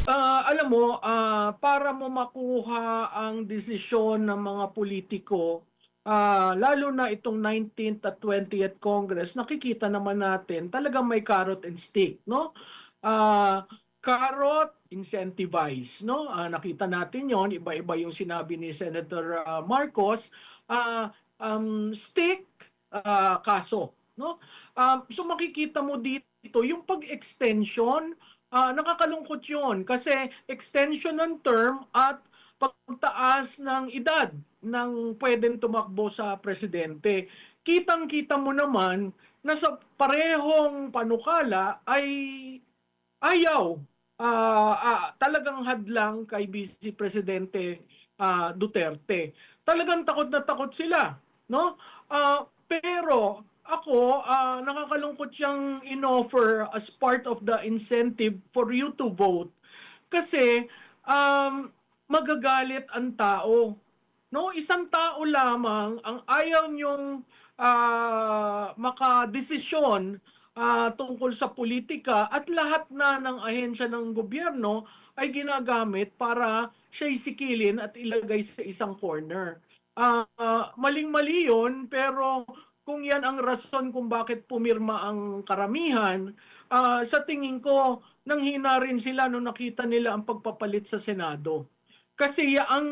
Alam mo, para mo makuha ang desisyon ng mga politiko, lalo na itong 19th at 20th Congress, nakikita naman natin talagang may carrot and stick, no? Ah, Carrot, incentivize, no? Nakita natin yon, iba-iba yung sinabi ni Senator Marcos. Stick, kaso, no? So makikita mo dito yung pag-extension. Nakakalungkot yun kasi extension ng term at pagtaas ng edad ng pwedeng tumakbo sa presidente. Kitang-kita mo naman na sa parehong panukala ay ayaw, talagang hadlang kay Vice Presidente Duterte. Talagang takot na takot sila, no? Pero ako, nakakalungkot siyang inoffer as part of the incentive for you to vote kasi magagalit ang tao. No, isang tao lamang ang ayaw niyong makadesisyon tungkol sa politika at lahat na ng ahensya ng gobyerno ay ginagamit para siya'y sikilin at ilagay sa isang corner. Maling-mali yun, pero kung yan ang rason kung bakit pumirma ang karamihan, sa tingin ko, nanghina rin sila nung nakita nila ang pagpapalit sa Senado. Kasi ang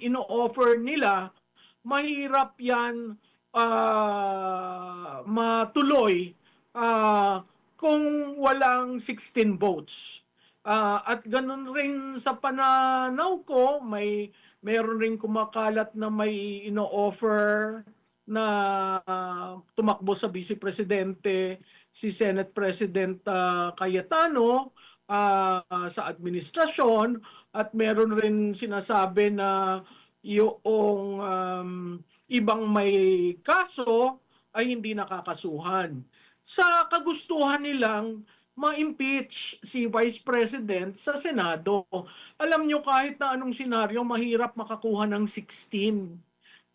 ino-offer nila, mahirap yan matuloy kung walang 16 votes. At ganun rin sa pananaw ko, meron rin kumakalat na may ino-offer na tumakbo sa Vice Presidente si Senate President Cayetano sa administrasyon, at meron rin sinasabi na yung ibang may kaso ay hindi nakakasuhan. Sa kagustuhan nilang ma-impeach si Vice President sa Senado. Alam nyo, kahit na anong senaryo, mahirap makakuha ng 16.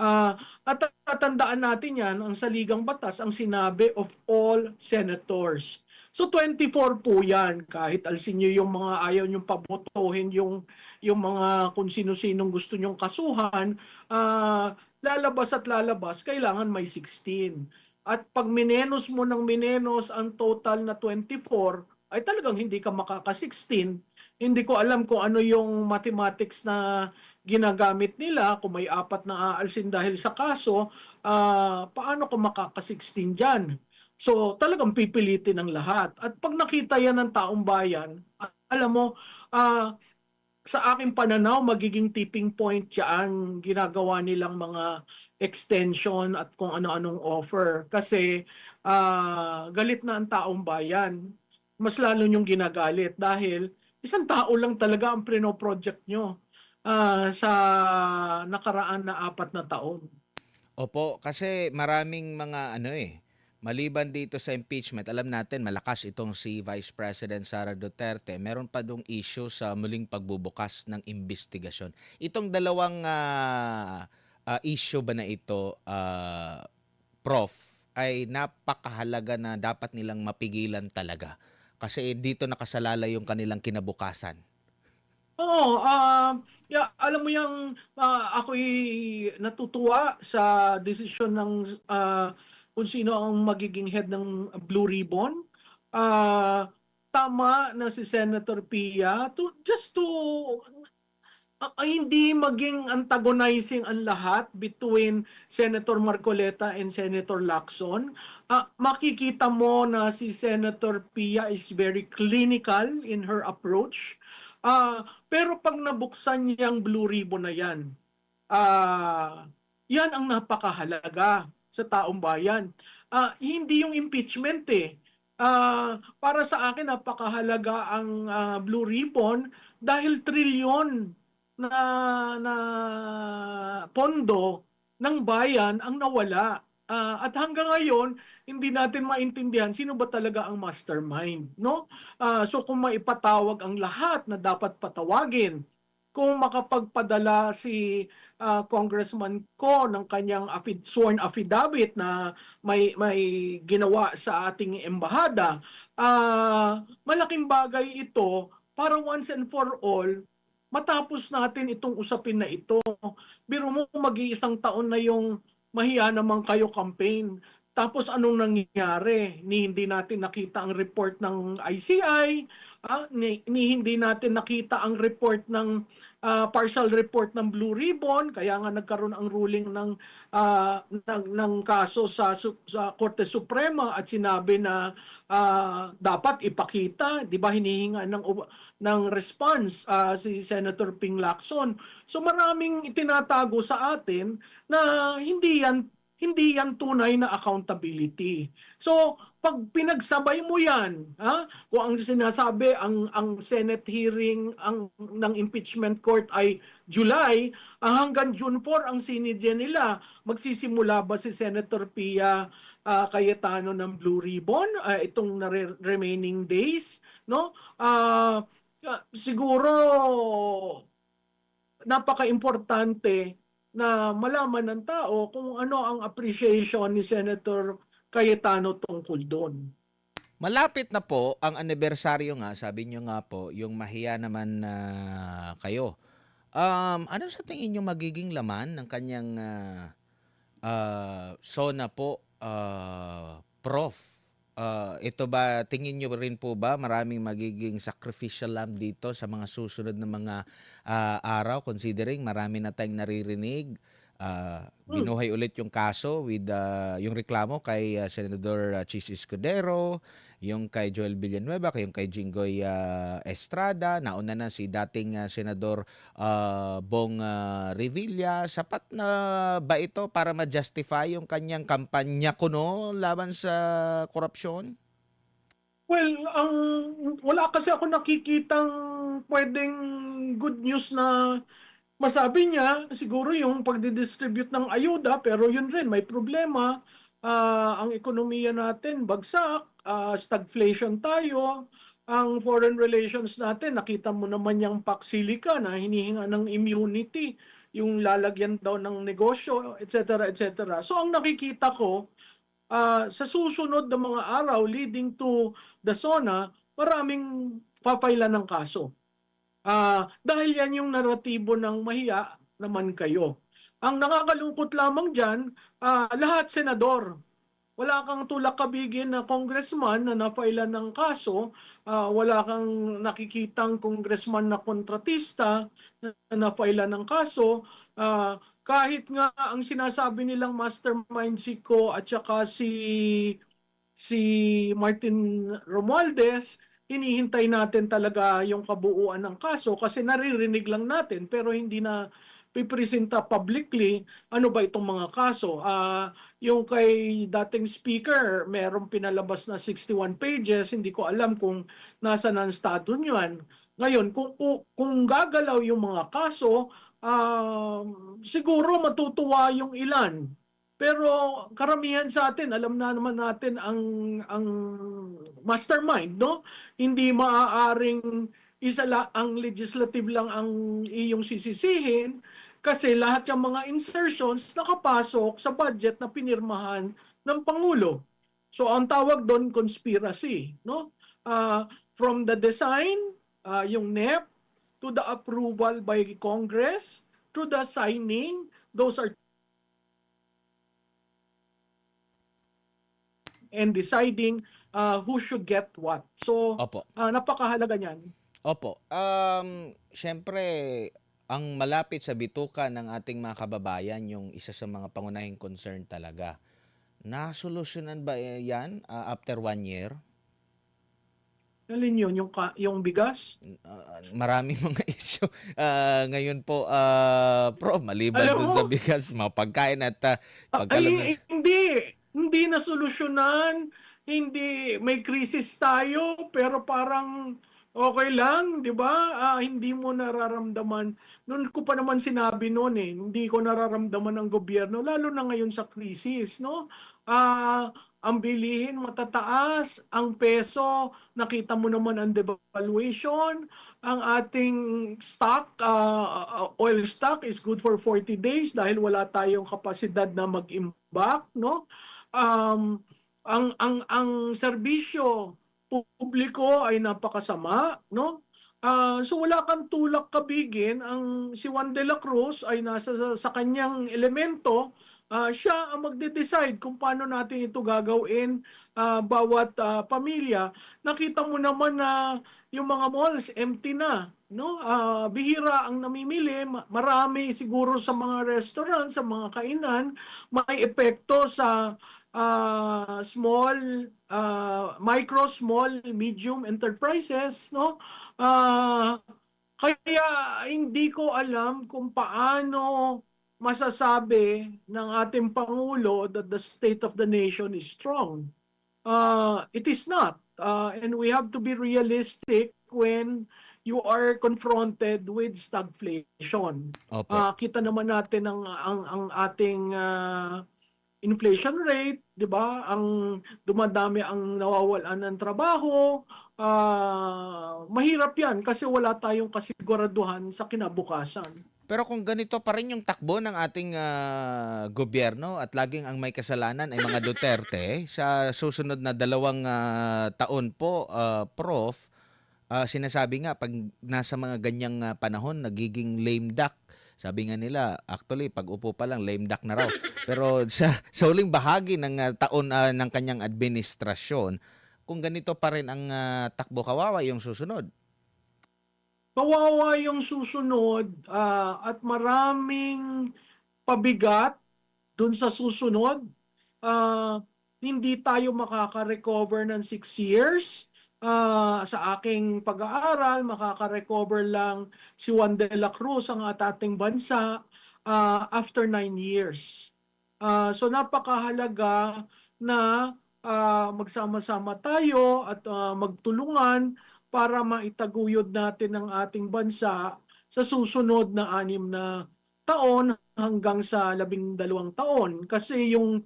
At tatandaan natin yan, ang saligang batas, ang sinabi of all senators. So 24 po yan, kahit alsin nyo yung mga ayaw nyong pabotohin, yung mga kung sino-sinong gusto nyong kasuhan, lalabas at lalabas, kailangan may 16. At pag minenos mo ng minenos ang total na 24, ay talagang hindi ka makaka-16. Hindi ko alam kung ano yung mathematics na ginagamit nila, kung may apat na aalsin dahil sa kaso, paano ko makaka-16 dyan? So talagang pipilitin ng lahat. At pag nakita yan ng taong bayan, alam mo, uh, sa aking pananaw, magiging tipping point yan ginagawa nilang mga extension at kung ano-anong offer. Kasi galit na ang taong bayan. Mas lalo niyong ginagalit dahil isang tao lang talaga ang prino-project nyo sa nakaraan na 4 na taon. Opo, kasi maraming mga maliban dito sa impeachment, alam natin malakas itong si Vice President Sara Duterte. Meron pa dong issue sa muling pagbubukas ng investigasyon. Itong dalawang issue ba na ito, Prof, ay napakahalaga na dapat nilang mapigilan talaga. Kasi dito nakasalalay yung kanilang kinabukasan. Oo, alam mo yung ako'y natutuwa sa desisyon ng kung sino ang magiging head ng Blue Ribbon. Tama na si Senator Pia just to hindi maging antagonizing ang lahat between Senator Marcoleta and Senator Lacson. Makikita mo na si Senator Pia is very clinical in her approach. Pero pag nabuksan niyang blue ribbon na yan, yan ang napakahalaga sa taong bayan. Hindi yung impeachment eh. Para sa akin, napakahalaga ang blue ribbon dahil trilyon na pondo ng bayan ang nawala. At hanggang ngayon, hindi natin maintindihan sino ba talaga ang mastermind, no? So kung maipatawag ang lahat na dapat patawagin, kung makapagpadala si Congressman Ko ng kanyang sworn affidavit na may ginawa sa ating embahada, malaking bagay ito para once and for all, matapos natin itong usapin na ito. Biro mo mag-iisang taon na yung mahiya naman kayo campaign. Tapos anong nangyari? Ni hindi natin nakita ang report ng ICI, ni hindi natin nakita ang report ng partial report ng Blue Ribbon, kaya nga nagkaroon ang ruling ng kaso sa Korte Suprema at sinabi na dapat ipakita, 'di ba, hinihinga ng response si Senator Ping Lacson. So maraming itinatago sa atin na hindi yan tunay na accountability. So pag pinagsabay mo yan, kung ang sinasabi ang Senate hearing ng impeachment court ay July, hanggang June 4 ang sinidya nila, magsisimula ba si Senator Pia Cayetano ng Blue Ribbon itong remaining days, no? Siguro napaka-importante na malaman ng tao kung ano ang appreciation ni Senator Cayetano tungkol doon. Malapit na po ang anibersaryo nga, sabi niyo nga po, yung mahiya naman na kayo. Ano sa tingin niyo magiging laman ng kanyang SONA po, Prof? Ito ba, tingin niyo rin po ba maraming magiging sacrificial lamb dito sa mga susunod na mga araw, considering marami na tayong naririnig? Binuhay ulit yung kaso with yung reklamo kay Senador Chis Escudero, yung kay Joel Villanueva, yung kay Jinggoy Estrada, nauna na si dating Senador Bong Revilla. Sapat na ba ito para ma-justify yung kanyang kampanya kuno laban sa korupsyon? Well, wala kasi ako nakikitang pwedeng good news na masabi niya. Siguro yung pagdidistribute ng ayuda, pero yun rin, may problema. Ang ekonomiya natin bagsak, stagflation tayo. Ang foreign relations natin, nakita mo naman yung Pax Silica na hinihinga ng immunity, yung lalagyan daw ng negosyo, etc. etc. So ang nakikita ko, sa susunod na mga araw leading to the SONA, maraming papailan ng kaso. Dahil yan yung naratibo ng mahiya naman kayo. Ang nakakalungkot lamang dyan, lahat senador. Wala kang tulak-kabigin na congressman na napailan ng kaso, wala kang nakikitang congressman na kontratista na napailan ng kaso, kahit nga ang sinasabi nilang mastermind si Ko at saka si Martin Romualdez, hinihintay natin talaga yung kabuuan ng kaso kasi naririnig lang natin pero hindi na pipresenta publicly ano ba itong mga kaso. Yung kay dating speaker, merong pinalabas na 61 pages, hindi ko alam kung nasa ang estado niyan. Ngayon, kung gagalaw yung mga kaso, siguro matutuwa yung ilan. Pero karamihan sa atin, alam na naman natin ang mastermind, no? Hindi maaaring ang legislative lang ang iyong sisisihin kasi lahat ng mga insertions nakapasok sa budget na pinirmahan ng Pangulo. So ang tawag doon conspiracy, no? From the design, yung NEP, to the approval by Congress, to the signing, those are and deciding who should get what. So, Opo. napakahalaga niyan. Opo. Siyempre, ang malapit sa bituka ng ating mga kababayan, yung isa sa mga pangunahing concern talaga. Nasolusyonan ba yan after 1 year? Alin yun? Yung bigas? Maraming mga issue. Ngayon po, Prof, maliban Alam dun mo, sa bigas, mga pagkain at pagkalam ng... hindi na solusyonan, hindi, may krisis tayo, pero parang okay lang, di ba? Hindi mo nararamdaman. Noon ko pa naman sinabi noon hindi ko nararamdaman ng gobyerno, lalo na ngayon sa krisis, no? Ang bilihin matataas, ang peso, nakita mo naman ang devaluation, ang ating stock, oil stock is good for 40 days dahil wala tayong kapasidad na mag-imbak, no? Ang serbisyo publiko ay napakasama, no? So wala kang tulak kabigin, ang si Juan de la Cruz ay nasa sa kanyang elemento, siya ang magde-decide kung paano natin ito gagawin, bawat pamilya. Nakita mo naman na yung mga malls empty na, no? Bihira ang namimili, marami siguro sa mga restaurant, sa mga kainan, may epekto sa micro, small, medium enterprises, no? Ah, Kaya hindi ko alam kung paano masasabi ng ating Pangulo that the state of the nation is strong. It is not. And we have to be realistic when you are confronted with stagflation. Opo. Kita naman natin ang ating inflation rate, 'di ba? Ang dumadami ang nawawalan ng trabaho. Mahirap 'yan kasi wala tayong kasiguraduhan sa kinabukasan. Pero kung ganito pa rin yung takbo ng ating gobyerno at laging ang may kasalanan ay mga Duterte, sa susunod na 2 taon po, Prof, sinasabi nga 'pag nasa mga ganyang panahon nagiging lame duck. Sabi nga nila, actually pag-upo pa lang lame duck na raw. Pero sa huling bahagi ng taon ng kanyang administrasyon, kung ganito pa rin ang takbo, kawawa yung susunod. Kawawa yung susunod, at maraming pabigat dun sa susunod. Ah, Hindi tayo makaka-recover ng 6 years. Sa aking pag-aaral, makaka-recover lang si Juan de la Cruz, ang ating bansa, after 9 years. So napakahalaga na magsama-sama tayo at magtulungan para maitaguyod natin ang ating bansa sa susunod na 6 na taon hanggang sa 12 taon. Kasi yung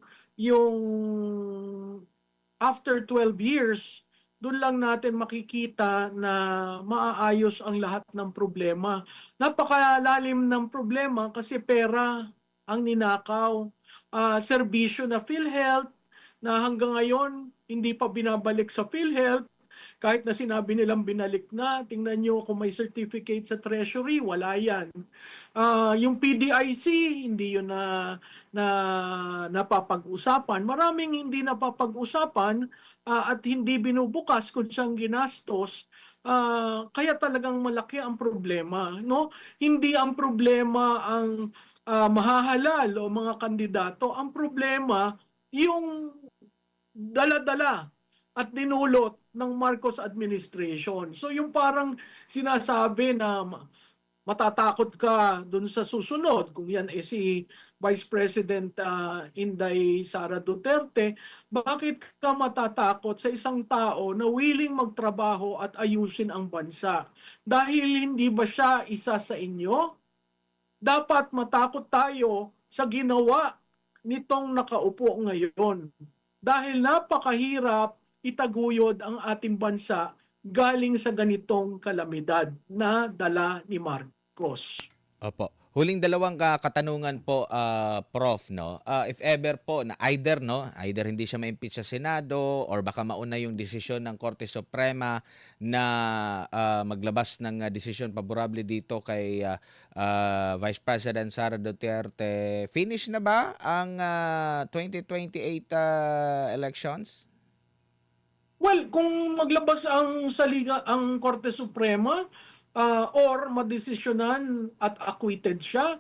after 12 years, doon lang natin makikita na maaayos ang lahat ng problema. Napakalalim ng problema kasi pera ang ninakaw. Serbisyo na PhilHealth na hanggang ngayon hindi pa binabalik sa PhilHealth, kahit na sinabi nilang binalik na. Tingnan nyo kung may certificate sa Treasury, wala yan. Yung PDIC, hindi yun na napapag-usapan. Maraming hindi napapag-usapan, at hindi binubukas kung siyang ginastos. Kaya talagang malaki ang problema, no? Hindi ang problema ang mahahalal o mga kandidato. Ang problema yung dala-dala at dinulot ng Marcos administration. So yung parang sinasabi na matatakot ka dun sa susunod, kung yan si Vice President Inday Sara Duterte, bakit ka matatakot sa isang tao na willing magtrabaho at ayusin ang bansa? Dahil hindi ba siya isa sa inyo? Dapat matakot tayo sa ginawa nitong nakaupo ngayon. Dahil napakahirap itaguyod ang ating bansa galing sa ganitong kalamidad na dala ni Marcos. Opo. Huling dalawang katanungan po, Prof, no? If ever po na either hindi siya ma-impeach sa Senado or baka mauna yung desisyon ng Korte Suprema na maglabas ng desisyon paborable dito kay Vice President Sara Duterte, finish na ba ang 2028 elections? Well, kung maglabas ang Korte Suprema, or madesisyonan at acquitted siya,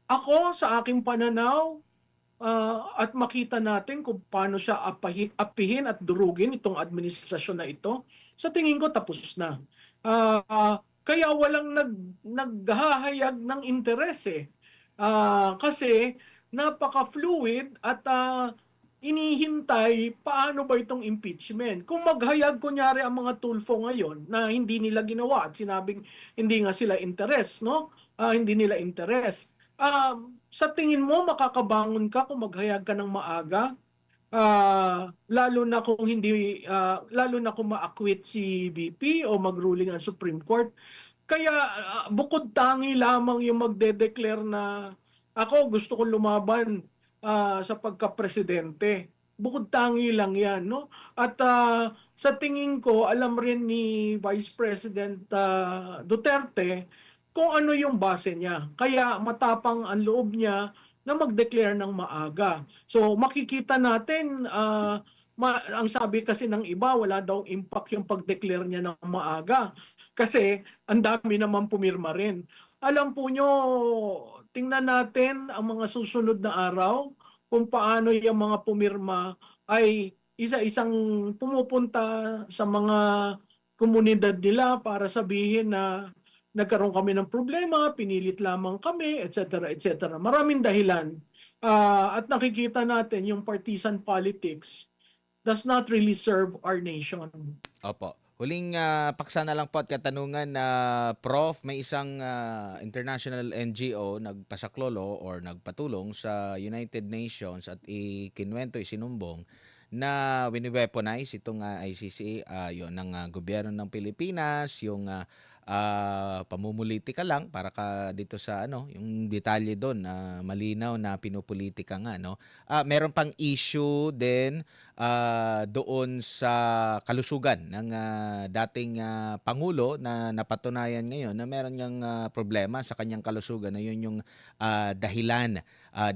ako sa aking pananaw, at makita natin kung paano siya apihin at durugin itong administrasyon na ito, sa tingin ko tapos na. Kaya walang naghahayag ng interes eh. Kasi napaka-fluid at inihintay paano ba itong impeachment. Kung maghayag kunyari ang mga tulfo ngayon na hindi nila ginawa at sinabing hindi nga sila interes, no? Hindi nila interes. Sa tingin mo makakabangon ka kung maghayag ka ng maaga? Lalo na kung ma-acquit si BP o magruling ang Supreme Court. Kaya bukod tangi lamang yung magde-declare na ako gusto kong lumaban sa pagka-presidente. Bukod tangi lang yan, no? At sa tingin ko alam rin ni Vice President Duterte kung ano yung base niya. Kaya matapang ang loob niya na mag-declare ng maaga. So makikita natin, ang sabi kasi ng iba, wala daw impact yung pag-declare niya ng maaga. Kasi ang dami naman pumirma rin. Alam po nyo, tingnan natin ang mga susunod na araw kung paano yung mga pumirma ay isa-isang pumupunta sa mga komunidad nila para sabihin na nagkaroon kami ng problema, pinilit lamang kami, etc. etc. Maraming dahilan. At nakikita natin yung partisan politics does not really serve our nation. Opo. Huling paksa na lang po at katanungan na Prof, may isang international NGO nagpasaklolo or nagpatulong sa United Nations at ikinuwento, isinumbong na wini-weaponize itong ICC, yon ng gobyerno ng Pilipinas, yung pamumulitika lang para ka dito sa ano, yung detalye doon na malinaw na pinupolitika nga, no. Meron pang issue din doon sa kalusugan ng dating pangulo na napatunayan ngayon na meron niyang problema sa kanyang kalusugan, na yun yung dahilan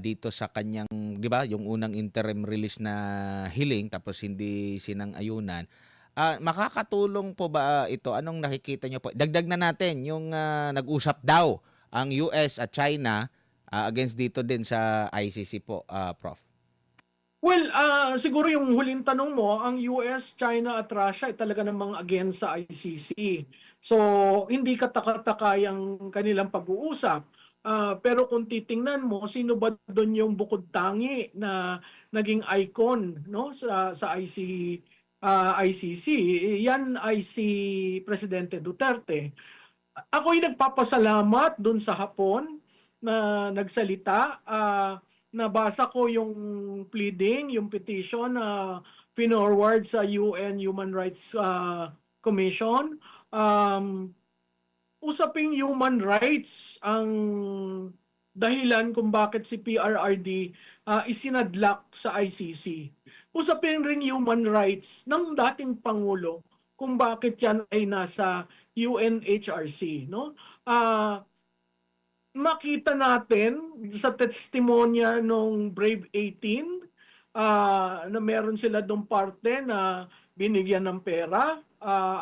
dito sa kanyang, 'di ba, yung unang interim release na hiling tapos hindi sinang-ayunan. Makakatulong po ba ito? Anong nakikita niyo po? Dagdag na natin yung nag-usap daw ang US at China against dito din sa ICC po, Prof. Well, siguro yung huling tanong mo, ang US, China at Russia ay talaga namang against sa ICC. So, hindi kataka-taka yung kanilang pag-uusap. Pero kung titingnan mo, sino ba doon yung bukod tangi na naging icon, no, sa ICC? Yan ay si Presidente Duterte. Ako'y nagpapasalamat doon sa Hapon na nagsalita. Nabasa ko yung pleading, yung petition na pinorward sa UN Human Rights Commission. Usaping human rights ang dahilan kung bakit si PRRD isinadlak sa ICC. Usapin rin human rights ng dating Pangulo kung bakit yan ay nasa UNHRC. No? Makita natin sa testimonya nung Brave 18 na meron sila doong parte na binigyan ng pera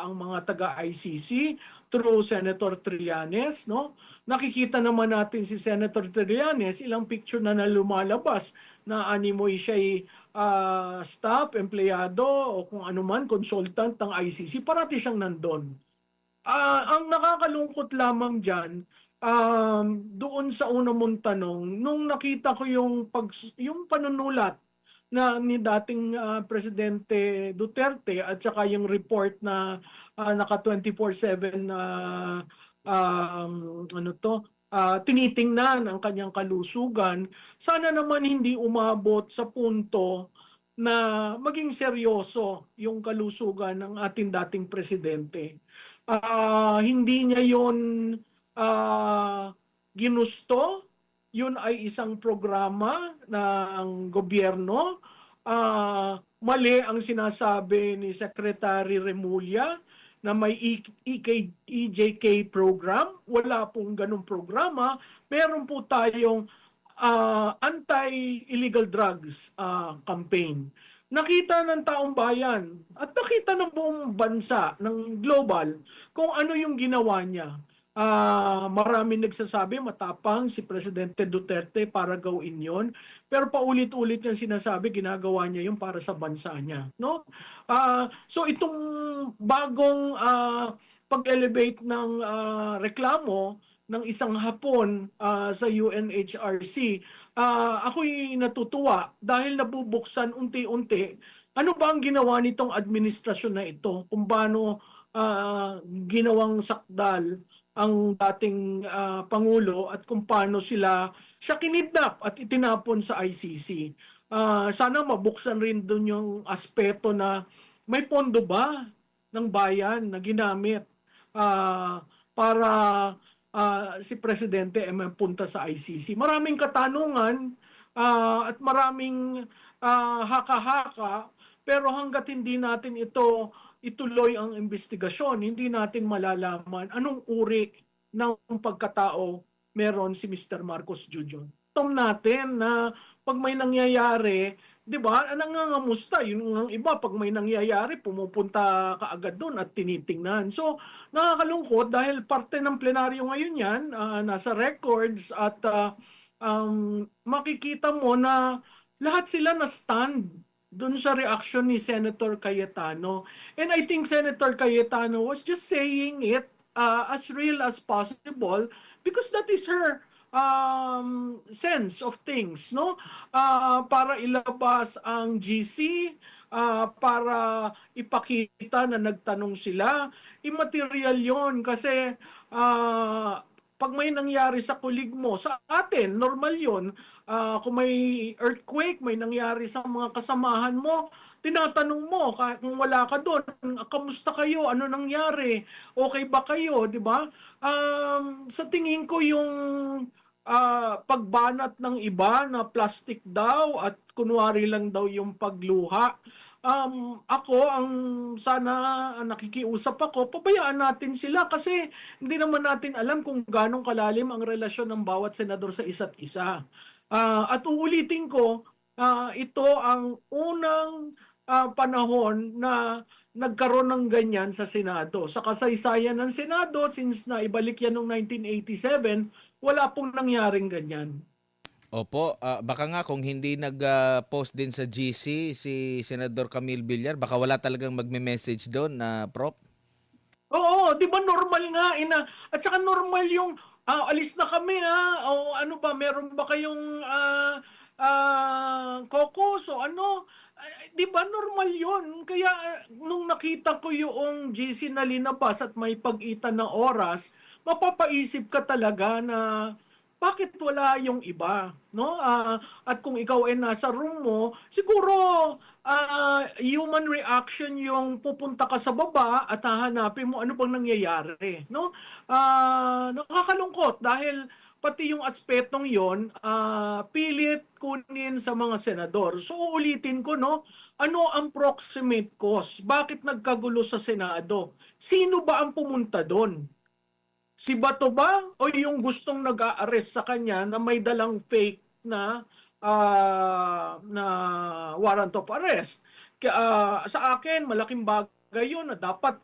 ang mga taga-ICC through Senator Trillanes, no? Nakikita naman natin si Senator Trillanes, ilang picture na lumalabas na animoy siya'y staff, empleyado o kung ano man, consultant ng ICC, parati siyang nandun. Ang nakakalungkot lamang dyan, doon sa una mong tanong, nung nakita ko yung panunulat na ni dating Presidente Duterte at saka yung report na naka 24/7 tinitingnan ang kanyang kalusugan, sana naman hindi umabot sa punto na maging seryoso yung kalusugan ng ating dating presidente. Hindi niya yon ginusto. Yun ay isang programa ng gobyerno. Mali ang sinasabi ni Secretary Remulla na may EJK program. Wala pong ganung programa. Meron po tayong anti-illegal drugs campaign. Nakita ng taong bayan at nakita ng buong bansa, ng global, kung ano yung ginawa niya. Maraming nagsasabi matapang si Presidente Duterte para gawin yon, pero paulit-ulit niyang sinasabi ginagawa niya yung para sa bansa niya, no? So itong bagong pag-elevate ng reklamo ng isang Hapon sa UNHRC, ako'y natutuwa dahil nabubuksan unti-unti ano ba ang ginawa nitong administrasyon na ito, kung paano ginawang sakdal ang dating Pangulo at kung paano siya kinidnap at itinapon sa ICC. Sana mabuksan rin doon yung aspeto na may pondo ba ng bayan na ginamit para si Presidente ay mapunta sa ICC. Maraming katanungan at maraming haka-haka, pero hanggat hindi natin ito ituloy ang investigasyon, hindi natin malalaman anong uri ng pagkatao meron si Mr. Marcos Jr. Tom natin na pag may nangyayari, 'di ba? Nangangamusta yung iba pag may nangyayari pumupunta kaagad doon at tinitingnan. So nakakalungkot dahil parte ng plenaryo ngayon 'yan, nasa records at makikita mo na lahat sila na stand doon sa reaction ni Senator Cayetano. And I think Senator Cayetano was just saying it as real as possible because that is her sense of things, no? Para ilabas ang GC, para ipakita na nagtanong sila, immaterial yon kasi pag may nangyari sa kulig mo, sa atin, normal yon. Kung may earthquake, may nangyari sa mga kasamahan mo, tinatanong mo kung wala ka doon, kamusta kayo? Ano nangyari? Okay ba kayo? 'Di ba? Sa tingin ko yung pagbanat ng iba na plastic daw at kunwari lang daw yung pagluha. Ako ang sana nakikiusap ako, pabayaan natin sila kasi hindi naman natin alam kung ganong kalalim ang relasyon ng bawat senador sa isa't isa. At uulitin ko, ito ang unang panahon na nagkaroon ng ganyan sa Senado. Sa kasaysayan ng Senado, since naibalik yan noong 1987, wala pong nangyaring ganyan. Opo, baka nga kung hindi nag-post din sa GC si Senador Camille Villar, baka wala talagang magme-message doon na Prof. Oo, 'di ba normal nga at saka normal yung alis na kami o ano ba meron ba kayong caucus o ano? 'Di ba normal 'yon? Kaya nung nakita ko yung GC na linabas at may pag-itan ng oras, mapapaisip ka talaga na bakit wala yung iba, no? At kung ikaw ay nasa room mo, siguro human reaction yung pupunta ka sa baba at hahanapin mo ano bang nangyayari, no? Nakakalungkot dahil pati yung aspetong yon pilit kunin sa mga senador. So uulitin ko, no? Ano ang proximate cause? Bakit nagkagulo sa Senado? Sino ba ang pumunta doon? Si Bato ba o yung gustong nag-a-arrest sa kanya na may dalang fake na warrant of arrest? Sa akin, malaking bagay yun na dapat,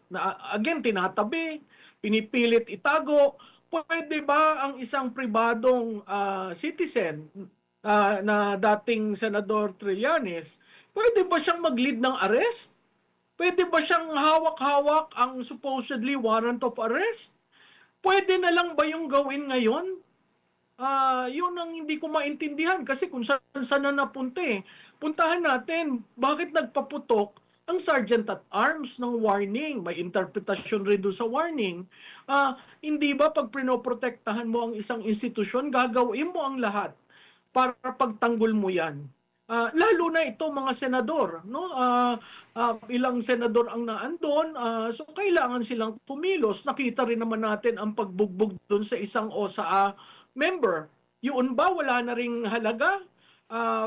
again, tinatabi, pinipilit itago. Pwede ba ang isang pribadong citizen na dating Senador Trillanes, pwede ba siyang mag-lead ng arrest? Pwede ba siyang hawak-hawak ang supposedly warrant of arrest? Pwede na lang ba yung gawin ngayon? Yun ang hindi ko maintindihan kasi kung saan na napunta eh. Puntahan natin, bakit nagpaputok ang Sergeant at Arms ng warning? May interpretasyon rin doon sa warning. Hindi ba pag pinoprotektahan mo ang isang institusyon, gagawin mo ang lahat para pagtanggol mo yan? Lalo na ito mga senador, no? Ilang senador ang naandon, so kailangan silang kumilos. Nakita rin naman natin ang pagbugbog doon sa isang OSA member. Yun ba wala na ring halaga?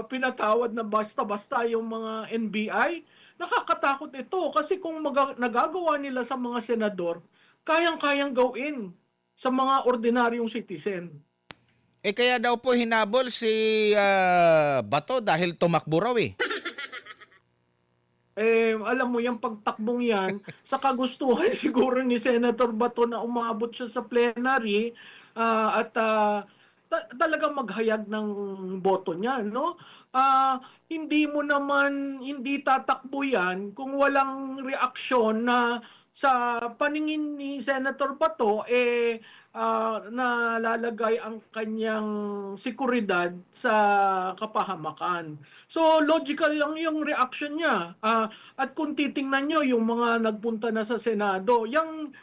Pinatawad na basta-basta yung mga NBI. Nakakatakot ito kasi kung nagagawa nila sa mga senador, kayang-kayang gawin sa mga ordinaryong citizen. Kaya daw po hinabol si Bato dahil tumakbo raw eh. Alam mo yung pagtakbong yan, sa kagustuhan siguro ni Senator Bato na umabot siya sa plenary at talagang maghayag ng boto niya, no? Hindi tatakbo yan kung walang reaksyon na sa paningin ni Senator Bato nalalagay ang kanyang seguridad sa kapahamakan. So logical lang yung reaction niya. At kung titingnan nyo yung mga nagpunta na sa Senado, yung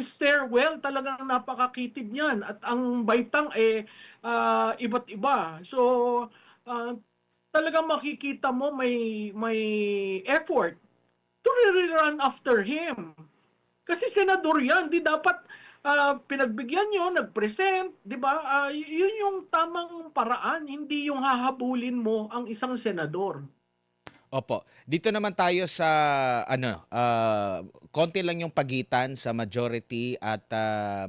stairwell talagang napakakitid niyan at ang baitang iba't iba. So talagang makikita mo may effort to really run after him. Kasi senador yan, di dapat pinagbigyan nyo, nag-present, di ba? Yun yung tamang paraan, hindi yung hahabulin mo ang isang senador. Opo. Dito naman tayo sa ano, konti lang yung pagitan sa majority at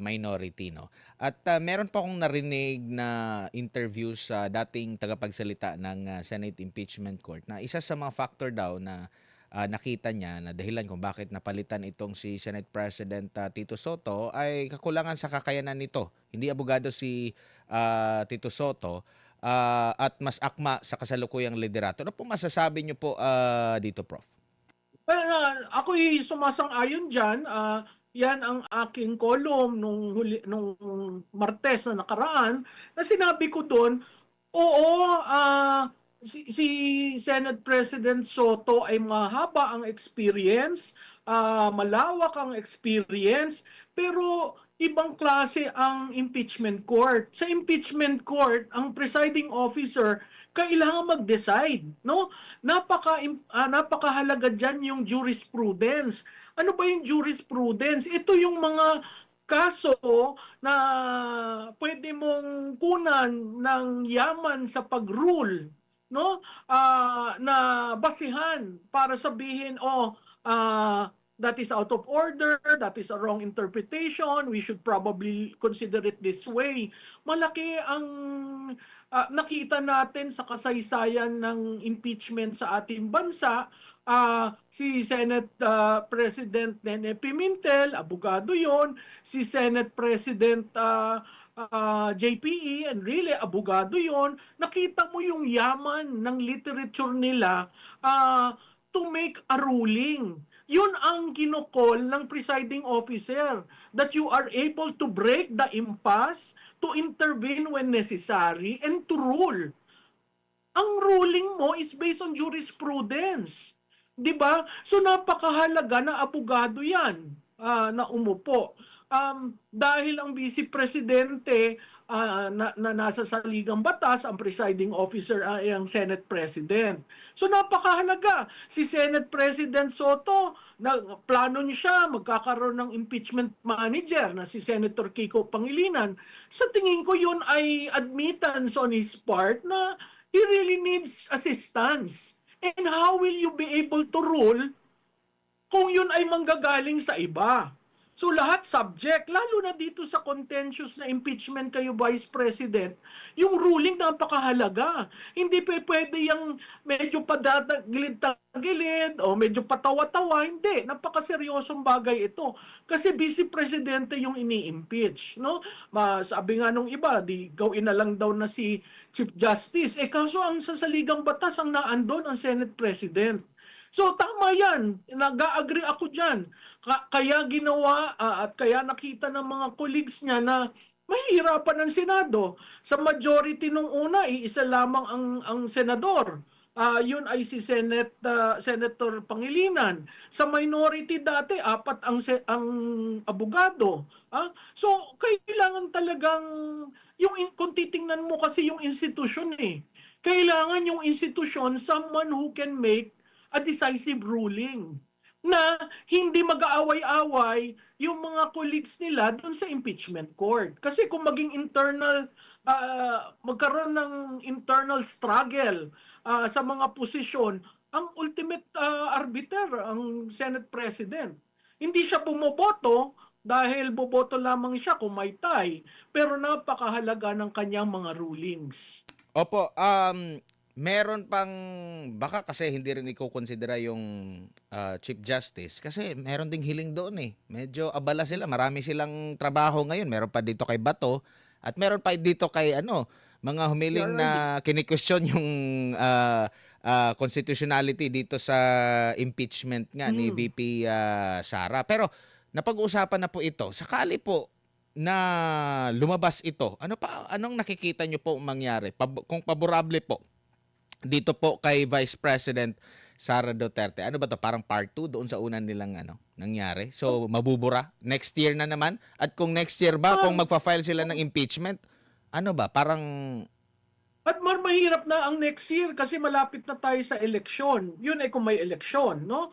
minority, no? At meron pa akong narinig na interview sa dating tagapagsalita ng Senate Impeachment Court na isa sa mga factor daw na nakita niya na dahilan kung bakit napalitan itong si Senate President Tito Soto ay kakulangan sa kakayanan nito. Hindi abogado si Tito Soto at mas akma sa kasalukuyang liderato. Ano po masasabi niyo po dito, Prof? Ako'y sumasang-ayon diyan, 'yan ang aking kolum nung Martes na nakaraan, na sinabi ko do'n, oo, si Senate President Soto ay mahaba ang experience, malawak ang experience, pero ibang klase ang impeachment court. Sa impeachment court, ang presiding officer kailangan mag-decide, no? Napakahalaga diyan yung jurisprudence. Ano ba yung jurisprudence? Ito yung mga kaso na pwede mong kunan ng yaman sa pag-rule, no? Na basihan para sabihin, that is out of order, that is a wrong interpretation, we should probably consider it this way. Malaki ang nakita natin sa kasaysayan ng impeachment sa ating bansa. Si Senate President Nene Pimentel, abogado yon. Si Senate President JPE, and really, abogado yon. Nakita mo yung yaman ng literature nila to make a ruling. Yun ang kinokol ng presiding officer, that you are able to break the impasse, to intervene when necessary, and to rule. Ang ruling mo is based on jurisprudence. 'Di ba? So napakahalaga na abogado 'yan na umupo. Dahil ang vice presidente na nasa saligang batas, ang presiding officer ay ang Senate President. So napakahalaga. Si Senate President Soto, plano niya siya magkakaroon ng impeachment manager na si Senator Kiko Pangilinan. Sa tingin ko yun ay admittance on his part na he really needs assistance. And how will you be able to rule kung yun ay manggagaling sa iba? So lahat subject, lalo na dito sa contentious na impeachment kayo, Vice President, yung ruling napakahalaga. Hindi pwede yung medyo padagilid-tagilid o medyo patawa-tawa. Hindi, napakaseryosong bagay ito. Kasi Vice Presidente yung ini-impeach. No? Sabi nga nung iba, gawin na lang daw na si Chief Justice. Kaso ang sasaligang batas ang naandon ang Senate President. So tama yan, nag-agree ako dyan. Kaya ginawa at kaya nakita ng mga colleagues niya na mahihirapan ang Senado. Sa majority nung una, iisa lamang ang senador. Yun ay si Senator Pangilinan. Sa minority dati, apat ang abogado. So kailangan talagang, kung titingnan mo kasi yung institusyon kailangan yung institusyon, someone who can make a decisive ruling na hindi mag-aaway-away yung mga colleagues nila doon sa impeachment court. Kasi kung magkaroon ng internal struggle sa mga posisyon, ang ultimate arbiter, ang Senate President. Hindi siya bumoboto dahil boboto lamang siya kung may tie, pero napakahalaga ng kanyang mga rulings. Opo, meron pang baka kasi hindi rin iko-konsidera yung Chief Justice kasi meron ding hiling doon Medyo abala sila, marami silang trabaho ngayon. Meron pa dito kay Bato at meron pa dito kay mga humiling na kini-question yung constitutionality dito sa impeachment nga ni VP Sara. Pero napag-uusapan na po ito. Sakali po na lumabas ito, anong nakikita niyo po mangyari? Kung paborable po dito po kay Vice President Sara Duterte. Ano ba to? Parang part 2 doon sa unan nilang nangyari. So mabubura next year na naman. At kung next year ba kung magfa-file sila ng impeachment, parang at mahirap na ang next year kasi malapit na tayo sa eleksyon. Yun ay kung may eleksyon, no?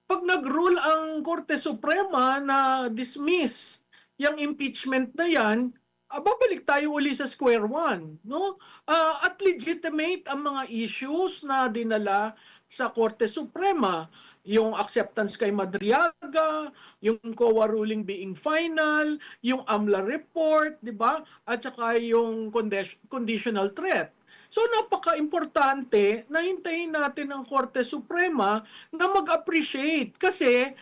Pag nag-rule ang Korte Suprema na dismiss yung impeachment na yan, babalik tayo uli sa square one, no? At legitimate ang mga issues na dinala sa Korte Suprema, yung acceptance kay Madriaga, yung COA ruling being final, yung AMLA report, di ba? At saka yung conditional threat. So napaka-importante na hintayin natin ang Korte Suprema na mag-appreciate kasi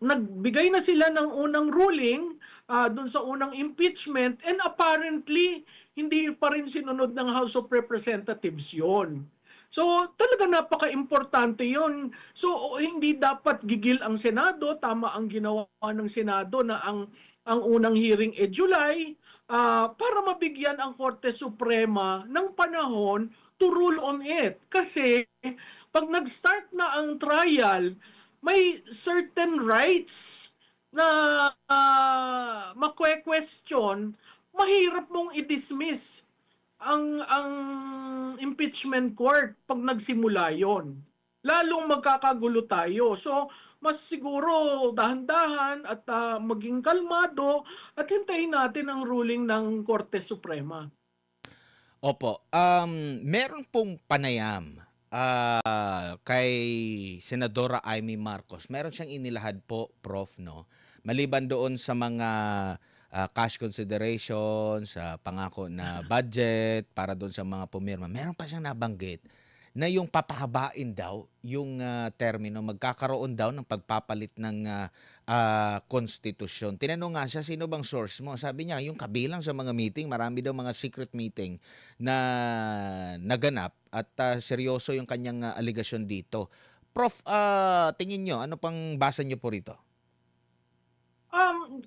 nagbigay na sila ng unang ruling doon sa unang impeachment and apparently hindi pa rin sinunod ng House of Representatives yon. So talaga napaka-importante yon. So hindi dapat gigil ang Senado, tama ang ginawa ng Senado na ang unang hearing July para mabigyan ang Korte Suprema ng panahon to rule on it. Kasi pag nag-start na ang trial, may certain rights na makwe-question, mahirap mong i-dismiss ang impeachment court pag nagsimula yon. Lalong magkakagulo tayo. So, mas siguro dahan-dahan at maging kalmado at hintayin natin ang ruling ng Korte Suprema. Opo, meron pong panayam kay Senadora Amy Marcos. Meron siyang inilahad po, Prof, no? Maliban doon sa mga cash consideration, sa pangako na budget para doon sa mga pumirma, meron pa siyang nabanggit na yung papahabain daw yung termino, magkakaroon daw ng pagpapalit ng konstitusyon. Tinanong nga siya, sino bang source mo? Sabi niya, yung kabilang sa mga meeting, marami daw mga secret meeting na naganap at seryoso yung kanyang aligasyon dito. Prof, tingin nyo, ano pang basa nyo po rito? Um,